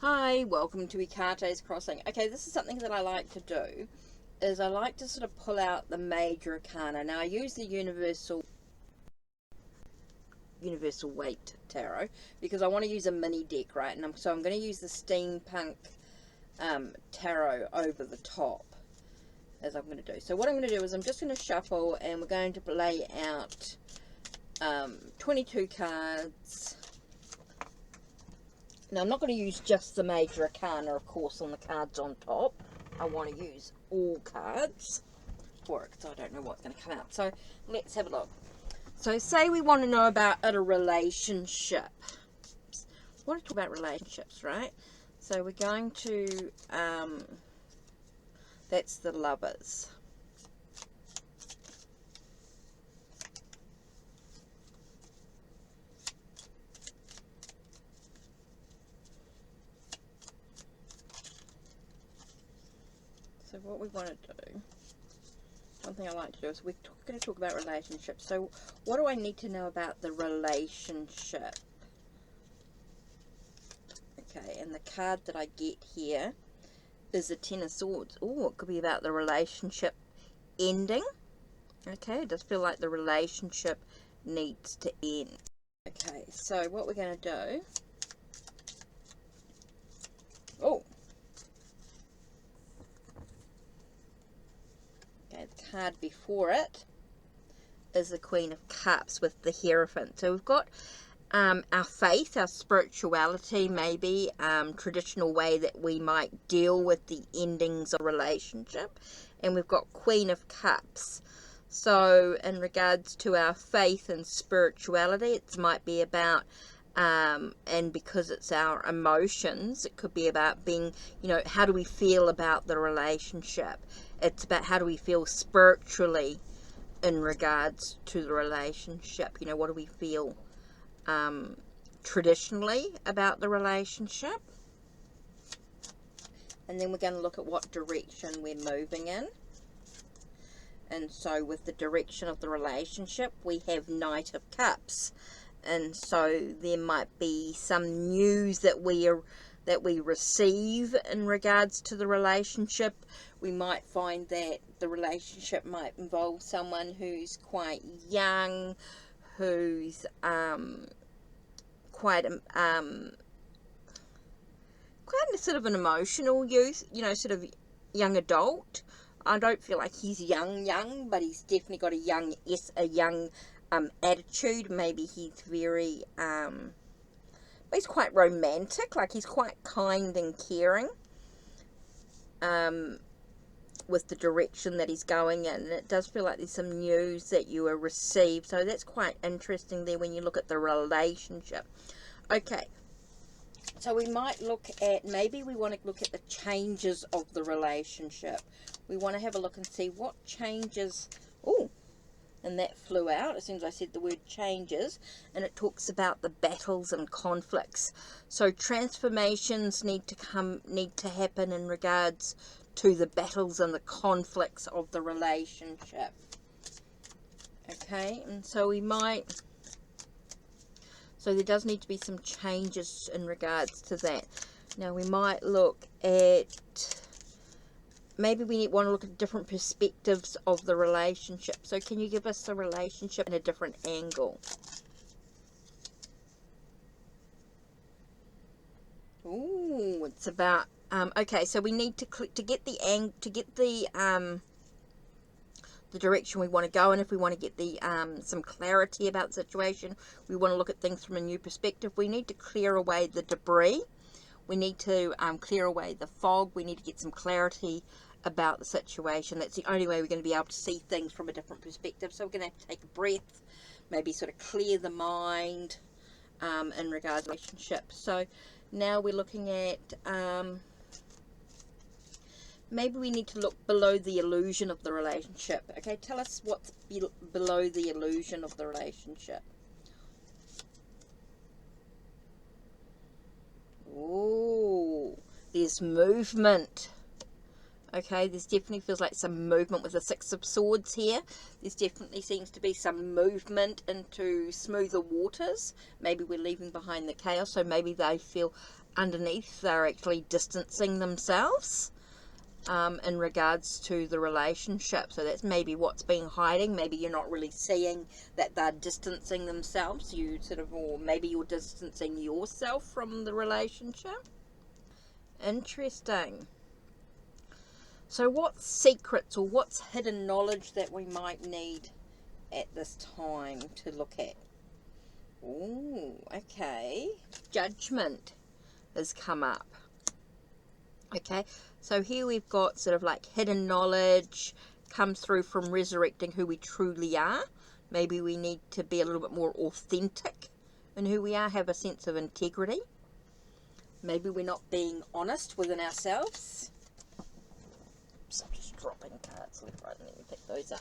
Hi, welcome to Ikate's Crossing. Okay, this is something that I like to do, is I like to sort of pull out the Major Arcana. Now, I use the Universal Weight Tarot because I want to use a mini deck, right? And so I'm going to use the Steampunk Tarot over the top, as I'm going to do. So what I'm going to do is I'm just going to shuffle, and we're going to lay out 22 cards. Now, I'm not going to use just the Major Arcana, of course, on the cards on top. I want to use all cards for it, because I don't know what's going to come out. So, let's have a look. So, say we want to know about a relationship. We want to talk about relationships, right? So, we're going to, that's the Lovers. So what we want to do, one thing I like to do is we're going to talk about relationships. So what do I need to know about the relationship? Okay, and the card that I get here is the Ten of Swords. Oh, it could be about the relationship ending. Okay, it does feel like the relationship needs to end. Okay, so what we're going to do... Oh! Okay, the card before it is the Queen of Cups with the Hierophant. So we've got our faith, our spirituality, maybe traditional way that we might deal with the endings of a relationship. And we've got Queen of Cups. So in regards to our faith and spirituality, it might be about, and because it's our emotions, it could be about being, you know, how do we feel about the relationship? It's about how do we feel spiritually in regards to the relationship. You know, what do we feel traditionally about the relationship? And then we're going to look at what direction we're moving in. And so with the direction of the relationship, we have Knight of Cups. And so there might be some news that we receive in regards to the relationship. We might find that the relationship might involve someone who's quite young, who's quite sort of an emotional youth, you know, sort of young adult. I don't feel like he's young, but he's definitely got a young attitude. Maybe he's very but he's quite romantic, like he's quite kind and caring with the direction that he's going in. And it does feel like there's some news that you will receive, so that's quite interesting there when you look at the relationship. Okay, so we might look at, maybe we want to look at the changes of the relationship. We want to have a look and see what changes. Oh, and that flew out as soon as I said the word changes, and it talks about the battles and conflicts. So transformations need to happen in regards to the battles and the conflicts of the relationship. Okay, and so we might, so there does need to be some changes in regards to that. Now we might look at, maybe we want to look at different perspectives of the relationship. So can you give us the relationship in a different angle? Ooh, it's about okay, so we need to get the direction we want to go in. If we want to get the some clarity about the situation, we want to look at things from a new perspective. We need to clear away the debris. We need to clear away the fog. We need to get some clarity about the situation. That's the only way we're going to be able to see things from a different perspective. So we're going to have to take a breath, maybe sort of clear the mind in regards to relationships. So now we're looking at maybe we need to look below the illusion of the relationship. Okay, tell us what's below the illusion of the relationship. Ooh, there's movement. Okay, there's definitely feels like some movement with the Six of Swords here. There's definitely seems to be some movement into smoother waters. Maybe we're leaving behind the chaos, so maybe they feel underneath they're actually distancing themselves in regards to the relationship. So that's maybe what's been hiding. Maybe you're not really seeing that they're distancing themselves. You sort of, or maybe you're distancing yourself from the relationship. Interesting. So what's secrets or what's hidden knowledge that we might need at this time to look at? Oh, okay. Judgment has come up. Okay, so here we've got sort of like hidden knowledge comes through from resurrecting who we truly are. Maybe we need to be a little bit more authentic in who we are, have a sense of integrity. Maybe we're not being honest within ourselves. So I'm just dropping cards left, right, and let me pick those up.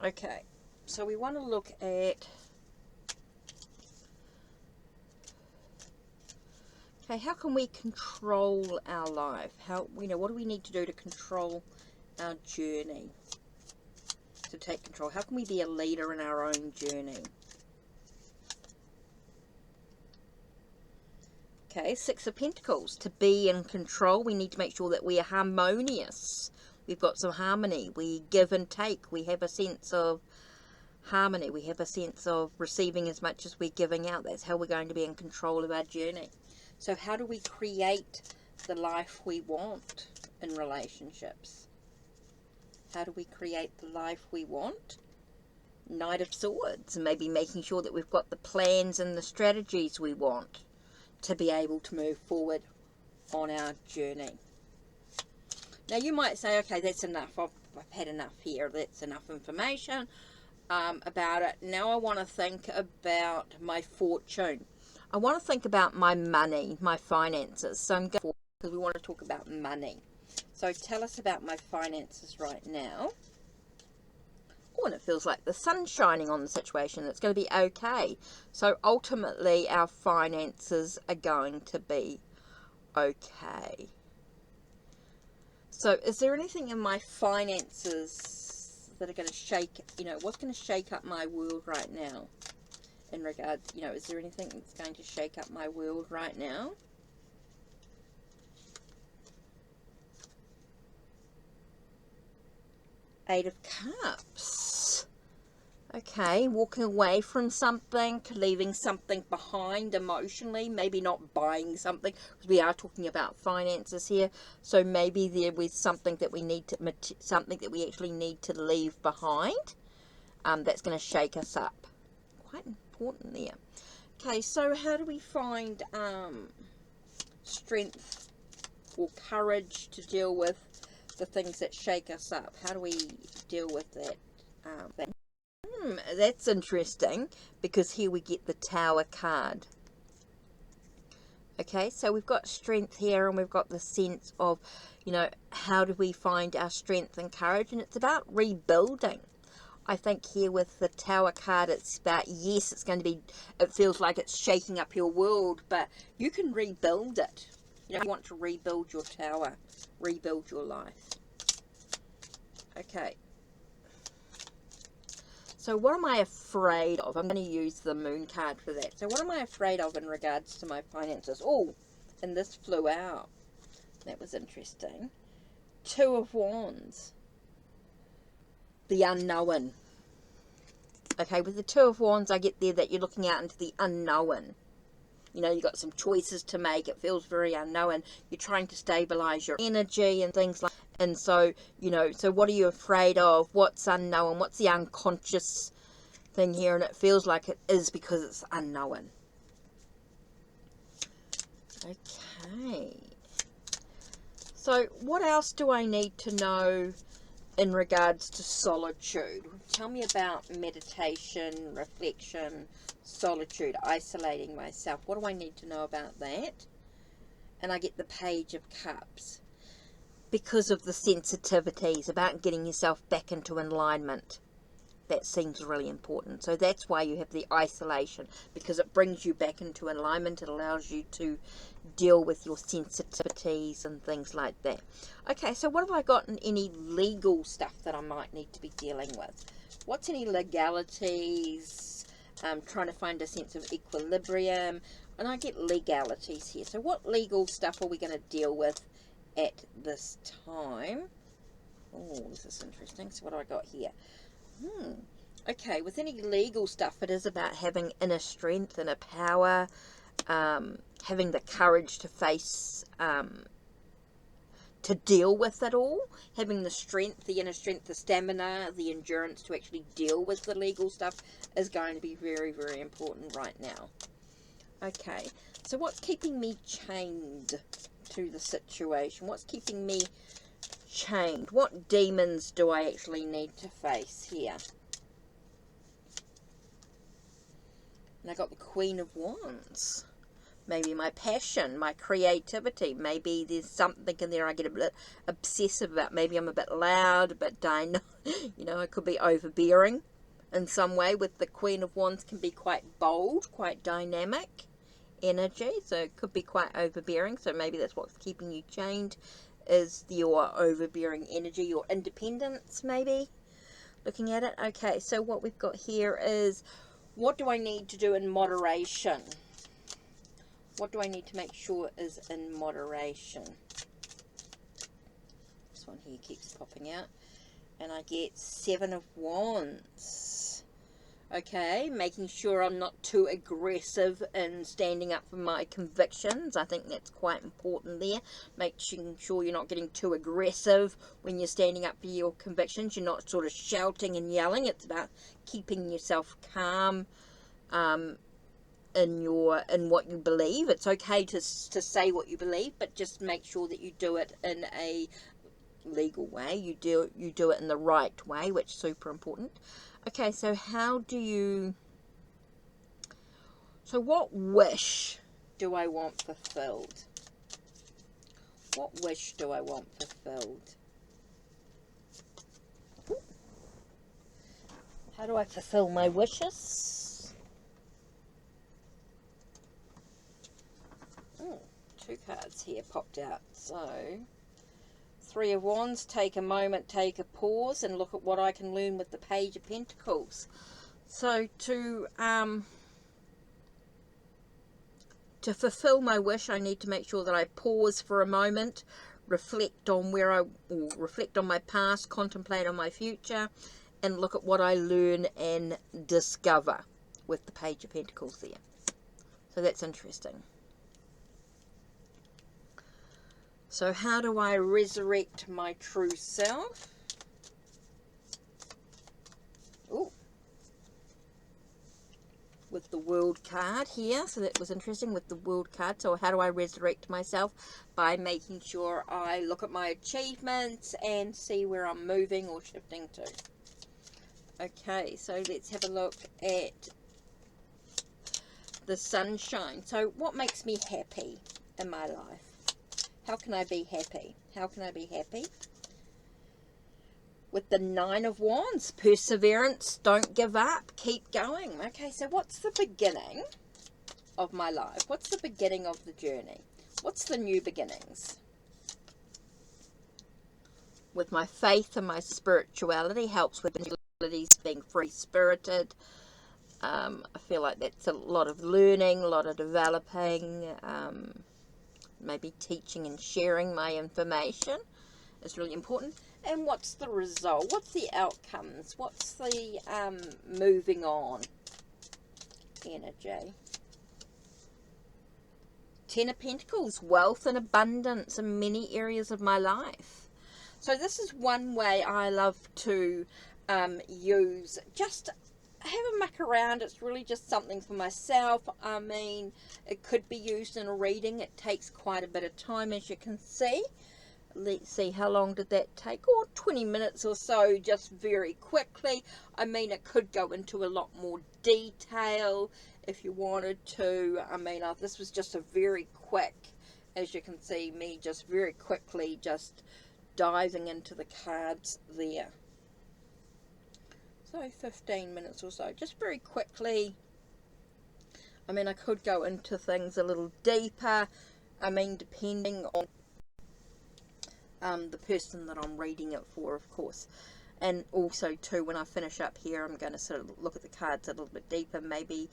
Okay, so we want to look at, okay, how can we control our life? How, you know, what do we need to do to control our journey? To take control. How can we be a leader in our own journey? Okay, Six of Pentacles. To be in control, we need to make sure that we are harmonious. We've got some harmony. We give and take. We have a sense of harmony. We have a sense of receiving as much as we're giving out. That's how we're going to be in control of our journey. So how do we create the life we want in relationships? How do we create the life we want? Knight of Swords. Maybe making sure that we've got the plans and the strategies we want to be able to move forward on our journey. Now you might say, okay, that's enough. I've had enough here. That's enough information about it. Now I want to think about my fortune. I want to think about my money, my finances. So I'm going, because we want to talk about money. So tell us about my finances right now. Oh, and it feels like the sun's shining on the situation. It's going to be okay. So ultimately, our finances are going to be okay. So is there anything in my finances that are going to shake, you know, what's going to shake up my world right now? In regards, you know, is there anything that's going to shake up my world right now? Eight of Cups. Okay, walking away from something, leaving something behind emotionally, maybe not buying something, because we are talking about finances here. So maybe there was something that we need to, something that we actually need to leave behind. That's going to shake us up. Quite important there. Okay, so how do we find strength or courage to deal with the things that shake us up? How do we deal with that? That's interesting, because here we get the Tower card. Okay, so we've got strength here, and we've got the sense of, you know, how do we find our strength and courage? And it's about rebuilding. I think here with the Tower card, it's about, yes, it's going to be, it feels like it's shaking up your world, but you can rebuild it. You know, you want to rebuild your tower, rebuild your life. Okay. So what am I afraid of? I'm going to use the Moon card for that. So what am I afraid of in regards to my finances? Oh, and this flew out. That was interesting. Two of Wands. The unknown. Okay, with the Two of Wands, I get there that you're looking out into the unknown. You know, you've got some choices to make. It feels very unknown. You're trying to stabilize your energy and things like that. And so, you know, so what are you afraid of? What's unknown? What's the unconscious thing here? And it feels like it is because it's unknown. Okay. So what else do I need to know in regards to solitude? Tell me about meditation, reflection, solitude, isolating myself. What do I need to know about that? And I get the Page of Cups. Because of the sensitivities, about getting yourself back into alignment. that seems really important. So that's why you have the isolation, because it brings you back into alignment. It allows you to deal with your sensitivities and things like that. Okay, so what have I got in any legal stuff that I might need to be dealing with? What's any legalities? Trying to find a sense of equilibrium, and I get legalities here. So what legal stuff are we going to deal with at this time? Oh, this is interesting. So what do I got here? Okay, with any legal stuff, it is about having inner strength, inner power, having the courage to face, to deal with it all, having the strength, the inner strength, the stamina, the endurance to actually deal with the legal stuff is going to be very, very important right now. Okay, so what's keeping me chained to the situation? What's keeping me chained? What demons do I actually need to face here? And I got the Queen of Wands. Maybe my passion, my creativity. Maybe there's something in there I get a bit obsessive about. Maybe I'm a bit loud, a bit you know, I could be overbearing in some way. With the Queen of Wands can be quite bold, quite dynamic energy. So it could be quite overbearing. So maybe that's what's keeping you chained, is your overbearing energy, your independence maybe. Looking at it. Okay, so what we've got here is, what do I need to do in moderation? What do I need to make sure is in moderation? This one here keeps popping out. And I get 7 of Wands. Okay, making sure I'm not too aggressive in standing up for my convictions. I think that's quite important there. Making sure you're not getting too aggressive when you're standing up for your convictions. You're not sort of shouting and yelling. It's about keeping yourself calm, in what you believe. It's okay to say what you believe, but just make sure that you do it in a legal way. You do it in the right way, which is super important. Okay, so what wish do I want fulfilled? What wish do I want fulfilled? How do I fulfill my wishes? Oh, 2 cards here popped out. So, 3 of Wands, take a moment, take a pause, and look at what I can learn with the Page of Pentacles. So, to fulfill my wish, I need to make sure that I pause for a moment, reflect on my past, contemplate on my future, and look at what I learn and discover with the Page of Pentacles there. So that's interesting. So how do I resurrect my true self? Ooh. With the World card here. So that was interesting with the World card. So how do I resurrect myself? By making sure I look at my achievements and see where I'm moving or shifting to. Okay, so let's have a look at the sunshine. So what makes me happy in my life? How can I be happy? How can I be happy? With the 9 of Wands, perseverance, don't give up, keep going. Okay, so what's the beginning of my life? What's the beginning of the journey? What's the new beginnings? With my faith and my spirituality, helps with modalities, being free-spirited. I feel like that's a lot of learning, a lot of developing, maybe teaching and sharing my information is really important. And what's the result? What's the outcomes? What's the moving on energy? 10 of Pentacles, wealth and abundance in many areas of my life. So this is one way I love to use. Just have a muck around. It's really just something for myself. I mean, it could be used in a reading. It takes quite a bit of time, as you can see. Let's see, how long did that take? 20 minutes or so, just very quickly. I mean, it could go into a lot more detail if you wanted to. I mean, this was just a very quick, as you can see, me just very quickly just diving into the cards there. So 15 minutes or so, just very quickly. I mean, I could go into things a little deeper. I mean, depending on the person that I'm reading it for, of course. And also, too, when I finish up here, I'm going to sort of look at the cards a little bit deeper. Maybe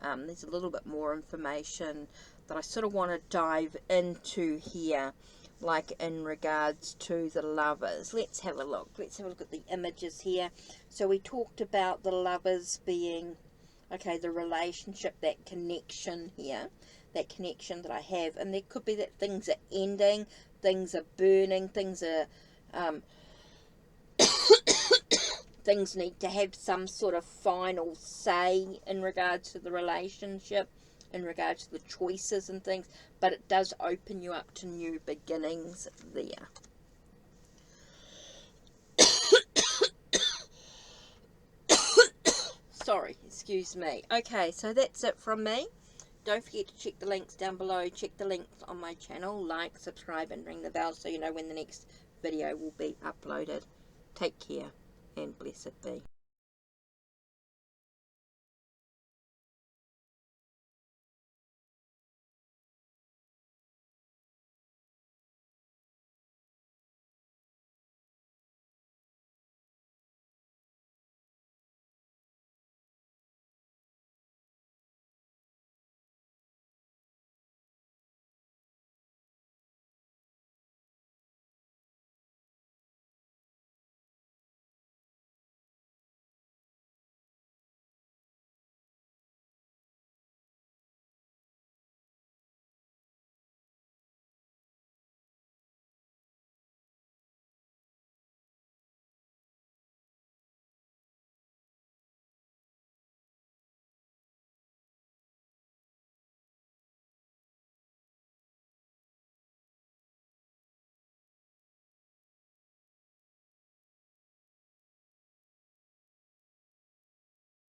there's a little bit more information that I sort of want to dive into here, like in regards to the lovers. Let's have a look. Let's have a look at the images here. So we talked about the lovers being, okay, the relationship, that connection here, that connection that I have. And there could be that things are ending, things are burning, things are... things need to have some sort of final say in regards to the relationship, in regards to the choices and things, but it does open you up to new beginnings there. Sorry, excuse me. Okay, so that's it from me. Don't forget to check the links down below. Check the links on my channel. Like, subscribe, and ring the bell so you know when the next video will be uploaded. Take care, and blessed be.